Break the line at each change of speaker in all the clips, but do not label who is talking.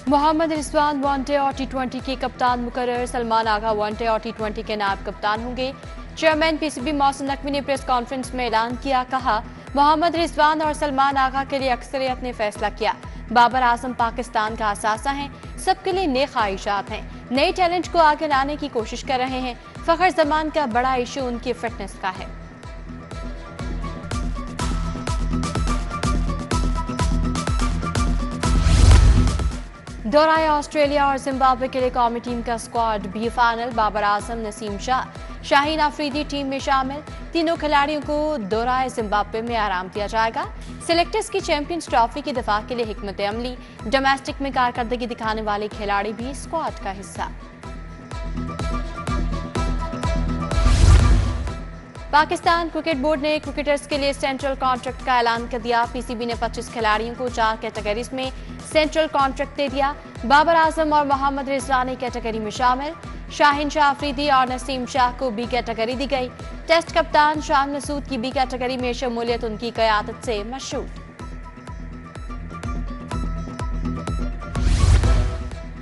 Mohammad Rizwan one day और टी20 के कप्तान मुकर्रर, सलमान आगा वनडे और टी20 के नायब कप्तान होंगे। चेयरमैन पीसीबी मोहसिन नकवी ने प्रेस कॉन्फ्रेंस में ऐलान किया, कहा मोहम्मद रिजवान और सलमान आगा के लिए अक्सरियत ने फैसला किया। बाबर आजम पाकिस्तान का असासा हैं, सबके लिए नेक ख्वाहिशात हैं, नए टैलेंट को आगे लाने की कोशिश कर रहे हैं। फखर जमान का बड़ा इशू उनकी फिटनेस का है। दोहराया ऑस्ट्रेलिया और जिम्बाब्वे के लिए कौमी टीम का squad B final. Babar Azam, Naseem Shah, Shaheen Afridi team में शामिल। तीनों खिलाड़ियों को दोहराए जिम्बाब्वे में आराम दिया जाएगा। सिलेक्टर्स की चैंपियंस ट्रॉफी के दफा के लिए हिकमत अमली, डोमेस्टिक में कारकर्दगी दिखाने वाले खिलाड़ी भी स्क्वाड का हिस्सा। पाकिस्तान क्रिकेट बोर्ड ने क्रिकेटर्स के लिए सेंट्रल कॉन्ट्रैक्ट का ऐलान कर दिया। पीसीबी ने 25 खिलाड़ियों को 4 कैटेगरीज में सेंट्रल कॉन्ट्रैक्ट दे दिया। बाबर आजम और मोहम्मद रिजवान कैटेगरी में शामिल। शाहीन शाह अफरीदी और नसीम शाह को बी कैटेगरी दी गई। टेस्ट कप्तान शाह मसूद की बी कैटेगरी में शमूलियत उनकी क़यादत से मशहूर।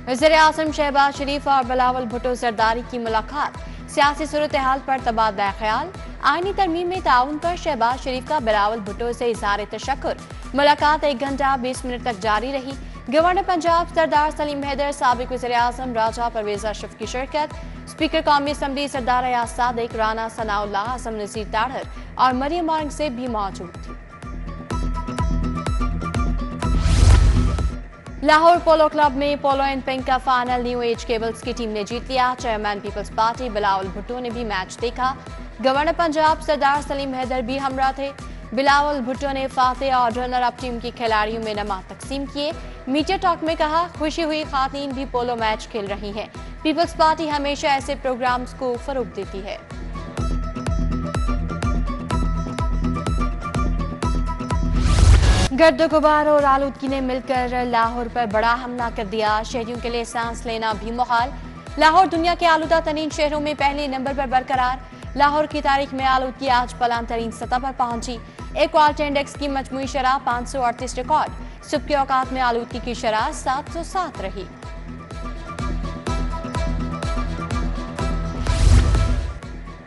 वज़ीर-ए-आज़म शहबाज शरीफ और बिलावल भुट्टो जरदारी की मुलाकात। सियासी सूरत हाल पर तबादला ख्याल। आईनी तरमीम में ताउन पर शहबाज शरीफ का बिलावल भुट्टो से इज़हार तशक्कुर। मुलाकात 1 घंटा 20 मिनट तक जारी रही। गवर्नर पंजाब सरदार सलीम हैदर, साबिक वज़ीर-ए-आज़म राजा परवेज अशरफ की शिरकत। स्पीकर कौमी असम्बली सरदार अयाज सादिक, राना सनाउल्लाह, असम नज़ीर ताहिर और मरियम औरंगज़ेब भी मौजूद थी। लाहौर पोलो क्लब में पोलो एंड पिंक का फाइनल न्यू एज केबल्स की टीम ने जीत लिया। Chairman peoples party Bilawal Bhutto ने भी मैच देखा। गवर्नर पंजाब सरदार सलीम हैदर भी हमरा थे। बिलावल भुट्टो ने फातेह और रनर अप टीम के खिलाड़ियों में इनाम तकसीम किए। मीडिया टॉक में कहा, खुशी हुई खातन भी पोलो मैच खेल रही हैं। पीपल्स पार्टी हमेशा ऐसे प्रोग्राम्स को फरोग देती है। गर्द गुबार और आलूदगी ने मिलकर लाहौर पर बड़ा हमला कर दिया। शहरियों के लिए सांस लेना भी मुहाल। लाहौर दुनिया के आलूदा तरीन शहरों में पहले नंबर पर बरकरार। लाहौर की तारीख में आलूदगी आज बुलंद तरीन सतह पर पहुंची। एक क्वालिटी इंडेक्स की मजमूई शरह 538 रिकॉर्ड। सुबह के औकात में आलूदगी की शरह 707 रही।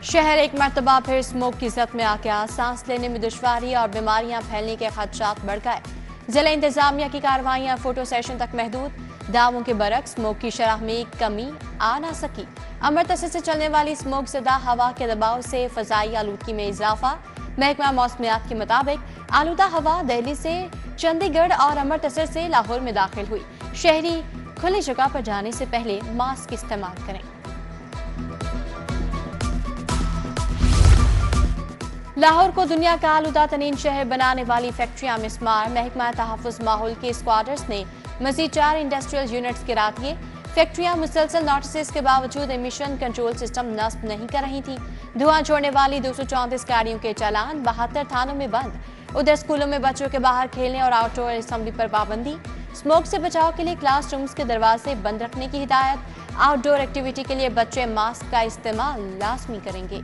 शहर एक मरतबा फिर स्मोक की जद में आ गया। सांस लेने में दुश्वारी और बीमारियां फैलने के खदशात बढ़ गए। जिला इंतजामिया की कार्रवाइयां फोटो सेशन तक महदूद। दावों के बरक्स स्मोक की शरह में कमी आ ना सकी। अमृतसर से चलने वाली स्मोक ज़दा हवा के दबाव से फजाई आलूदगी में इजाफा। महकमा मौसमियात के मुताबिक आलूदा हवा दिल्ली से चंडीगढ़ और अमृतसर से लाहौर में दाखिल हुई। शहरी खुली जगह पर जाने से पहले मास्क इस्तेमाल करें। लाहौर को दुनिया का आलूदा तरीन शहर बनाने वाली फैक्ट्रियां मिस्मार। महकमा तहफ़्फ़ुज़ माहौल के स्क्वाडर्स ने मज़ीद 4 इंडस्ट्रियल यूनिट्स गिरा दिए। फैक्ट्रियां मुसलसल नोटिस के बावजूद एमिशन कंट्रोल सिस्टम नस्ब नहीं कर रही थी। धुआं छोड़ने वाली 234 गाड़ियों के चालान, 72 थानों में बंद। उधर स्कूलों में बच्चों के बाहर खेलने और आउटडोर असेंबली पर पाबंदी। स्मोक से बचाव के लिए क्लासरूम्स के दरवाजे बंद रखने की हिदायत। आउटडोर एक्टिविटी के लिए बच्चे मास्क का इस्तेमाल लाजमी करेंगे।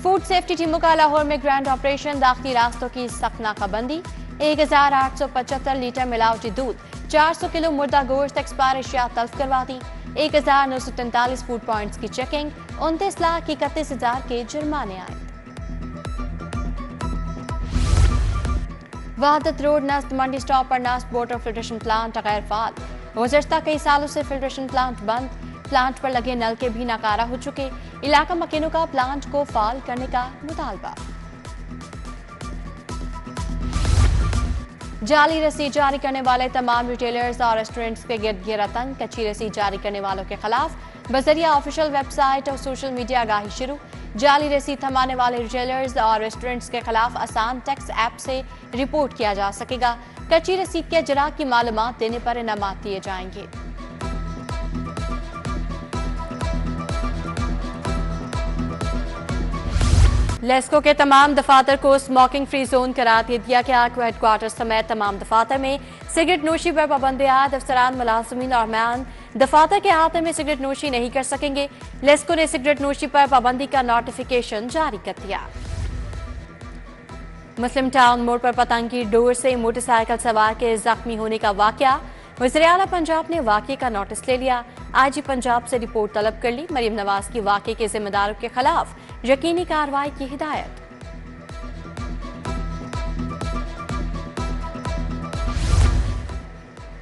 फूड सेफ्टी टीमों का लाहौर में ग्रैंड ऑपरेशन। दाखिली रास्तों की सख्त नाकाबंदी। 1875 लीटर मिलावटी दूध, 400 किलो मुर्दा गोश्त, एक्सपायर अशिया तल्फ करवा दी। 1943 फूड पॉइंट्स की चेकिंग। 29,31,000 के जुर्माने आए। वहादत रोड नस्ब मंडी स्टॉप पर नस्ब वाटर फिल्ट्रेशन प्लांट गैर फाल। गुज़श्ता कई सालों से फिल्ट्रेशन प्लांट बंद। प्लांट पर लगे नलके भी नाकारा हो चुके। इलाका मकीनों का प्लांट को फाल करने का मुतालबा। जाली रसीद जारी करने वाले तमाम रिटेलर्स और रेस्टोरेंट्स के गिरद घेरा तंग। कच्ची रसीद जारी करने वालों के खिलाफ बजरिया ऑफिशियल वेबसाइट और सोशल मीडिया आगाही शुरू। जाली रसीद थमाने वाले रिटेलर्स और रेस्टोरेंट्स के खिलाफ आसान टैक्स ऐप से रिपोर्ट किया जा सकेगा। कच्ची रसीद के अजरा की मालूमात देने पर इनामात दिए जाएंगे। लेस्को के तमाम दफातर को स्मोकिंग फ्री जोन करार दे दिया गया। हेडक्वार्टर समेत तमाम दफातर में सिगरेट नोशी पर पाबंदी आयद। अफसरान, मुलाजमीन और मैन दफातर के अहाते में सिगरेट नोशी नहीं कर सकेंगे। लेस्को ने सिगरेट नोशी पर पाबंदी का नोटिफिकेशन जारी कर दिया। मुस्लिम टाउन मोड़ पर पतंग की डोर से मोटरसाइकिल सवार के जख्मी होने का वाकया। वज़ीर-ए-आला पंजाब ने वाकये का नोटिस ले लिया। आईजी पंजाब से रिपोर्ट तलब कर ली। मरीम नवाज की वाकये के जिम्मेदारों के खिलाफ यकीनी कार्रवाई की हिदायत।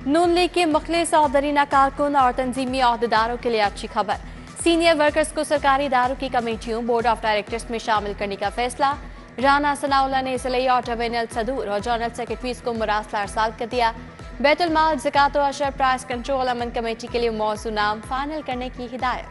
नून लीग के मुखलिस और दरीना कारकुन और तंजीमी अहदेदारों के लिए अच्छी खबर। सीनियर वर्कर्स को सरकारी इदारों की कमेटियों बोर्ड ऑफ डायरेक्टर्स में शामिल करने का फैसला। राना सनाउल्लाह ने इसलिए और टर्मिनल सदूर और जनरल सेक्रेटरीज को मुरासला अरसाल कर दिया। बैतुल माल ज़कात और अशर प्राइस कंट्रोल अमन कमेटी के लिए मौजूद नाम फाइनल करने की हिदायत।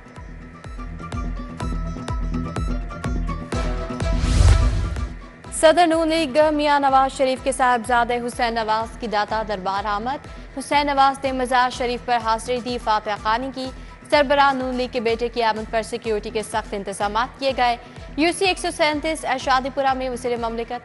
सदर नून लीग मियां नवाज शरीफ के साहिबजादे हुसैन नवाज की दाता दरबार आमद। हुसैन नवाज ने मजार शरीफ पर हाजिरी दी। फातिहा खानी की। सरबराह नून लीग के बेटे की आमद पर सिक्योरिटी के सख्त इंतजाम किए गए। यूसी 137 शादीपुरा में वज़ीर ममलिकत।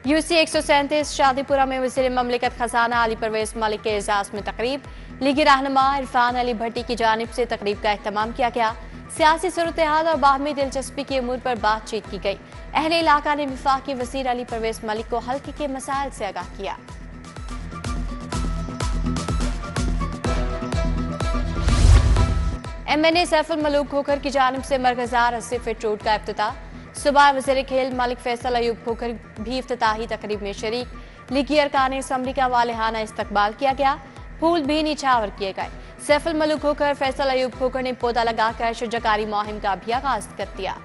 यूसी 137 शादीपुरा में वज़ीर ममलिकत खजाना अली परवेज मलिक के एजाज में तकरीब। लीगी रहनुमा इरफान अली भट्टी की जानिब से तकरीब का एहतमाम किया गया। सियासी सूरत हाल और बाहमी दिलचस्पी के अमूर पर बातचीत की गई। अहले इलाका ने वफाकी वज़ीर अली परवेज मलिक को हल्के के मसाइल से आगाह किया। MNA सैफुल मलूक खोखर की जानिब से मरकज़ार 80 फीट रोड का इफ्तिताह। सुबह वज़ीर खेल मलिक फैसल अयूब खोखर भी इफ्तिताही तकरीब में शरीक। लीगी अरकान असम्बली का वालिहाना इस्तकबाल किया गया। फूल भी निछावर किए गए। सैफुल मलूक खोखर फैसल अयूब खोखर ने पौधा लगाकर शजरकारी मुहिम का भी आगाज कर दिया।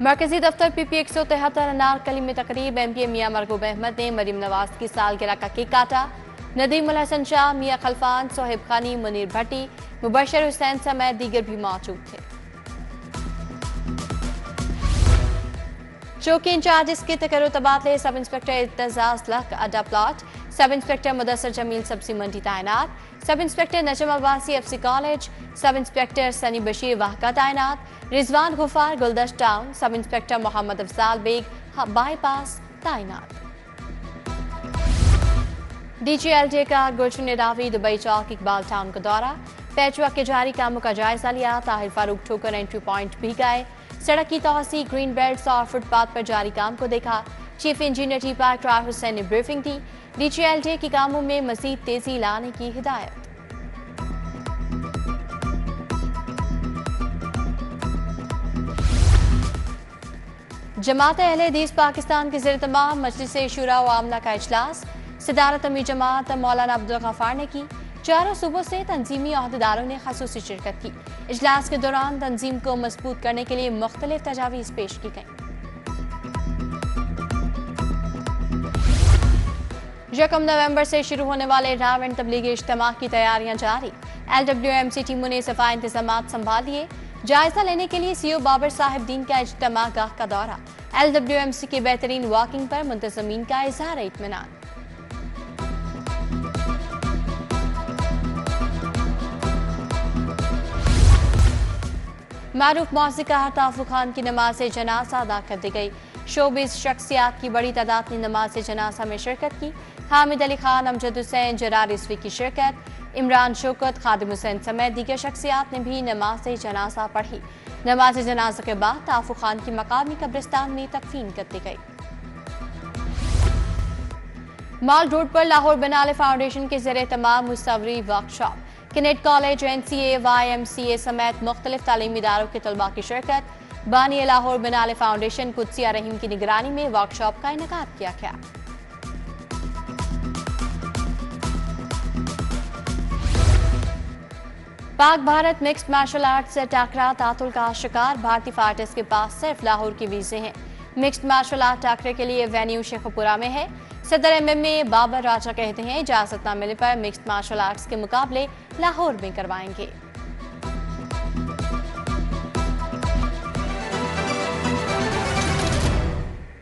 मरकजी दफ्तर PP 173 अनारकली में तकरीब। MPA मियां मरगूब अहमद ने मरीम नवाज की सालगिरह का केक काटा। नदीम उल हसन शाह, मियां खलफान, सोहेब खानी, मुनीर भट्टी, मुबशर हुसैन समेत दीगर भी मौजूद थे। चौकी इंचार्जिस के तकर्रुर तबादले। सब इंस्पेक्टर इत्तेजाज लक अड्डा plot. Sub inspector Mudassar Jameel Sabzi Mandi तैनात। Sub inspector Najam Abbasi FC college. Sub inspector Sunny Bashir Wahka तैनात। Rizwan Gaffar Guldasht town. Sub inspector Mohammad Afzal Baig bypass तैनात। DGLJ का गुलशन निरावी दुबई चौक इकबाल टाउन का दौरा। पैचवर्क के जारी कामों का जायजा लिया। ताहिर फारूक ठोकर एंट्री पॉइंट भी गए। सड़क की तोसी, ग्रीन बेल्ट और फुटपाथ पर जारी काम को देखा। चीफ इंजीनियर टी पार्क राय हुसैन ने ब्रीफिंग दी। DGLJ के कामों में मजीद तेजी लाने की हिदायत। जमात अहले हदीस पाकिस्तान के ज़ेर तमाम मजलिस शुरा व आमला का इजलास सदारत अमीर जमात मौलाना अब्दुल गफ्फार ने की। चारों सूबों से तंजीमी अहदेदारों ने खसूसी शिरकत की। इजलास के दौरान तंजीम को मजबूत करने के लिए मुख्तलिफ तजावीज़ पेश की गई। 1 नवंबर से शुरू होने वाले रावण तबलीगी इज्तिमा की तैयारियां जारी। LWMC टीमों ने सफाई इंतजाम संभाल लिए। जायजा लेने के लिए CO बाबर साहिब दीन का इज्तिमा गाह का दौरा। LWMC के बेहतरीन वॉकिंग पर मुंतजमीन का इजहार इत्मीनान। मारूफ मौसीकार ताफू खान की नमाज जनाजा अदा कर दी गई। शोबिस शख्सियात की बड़ी तादाद ने नमाज जनाजा में शिरकत की। हामिद अली खान, अमजद हुसैन, जरार रिजवी की शिरकत। इमरान शौकत, खादिम हुसैन समेत दीगर शख्सियात ने भी नमाज जनाजा पढ़ी। नमाज जनाजा के बाद ताफू खान की मकामी कब्रिस्तान में तकफीन कर दी गई। मॉल रोड पर लाहौर बनाले फाउंडेशन के ज़रिए तमाम मुस्तवरी workshop. Kinet college, NCA, YMCA समेत मुख्तलिफ तालीमी इदारों के तलबा की शिरकत। बानी लाहौर बनाले फाउंडेशन कुदसिया रहीम की निगरानी में वर्कशॉप का इनेकाद किया गया। Pak Bharat mixed martial art से टाकरा तातुल का शिकार। भारतीय फाइटर्स के पास सिर्फ लाहौर के वीजे हैं। मिक्स्ड मार्शल आर्ट टाकरे के लिए वेन्यू शेखपुरा में है। सदर MMA बाबर राजा कहते हैं इजाजत न मिलने पर मिक्स्ड मार्शल आर्ट्स के मुकाबले लाहौर में करवाएंगे।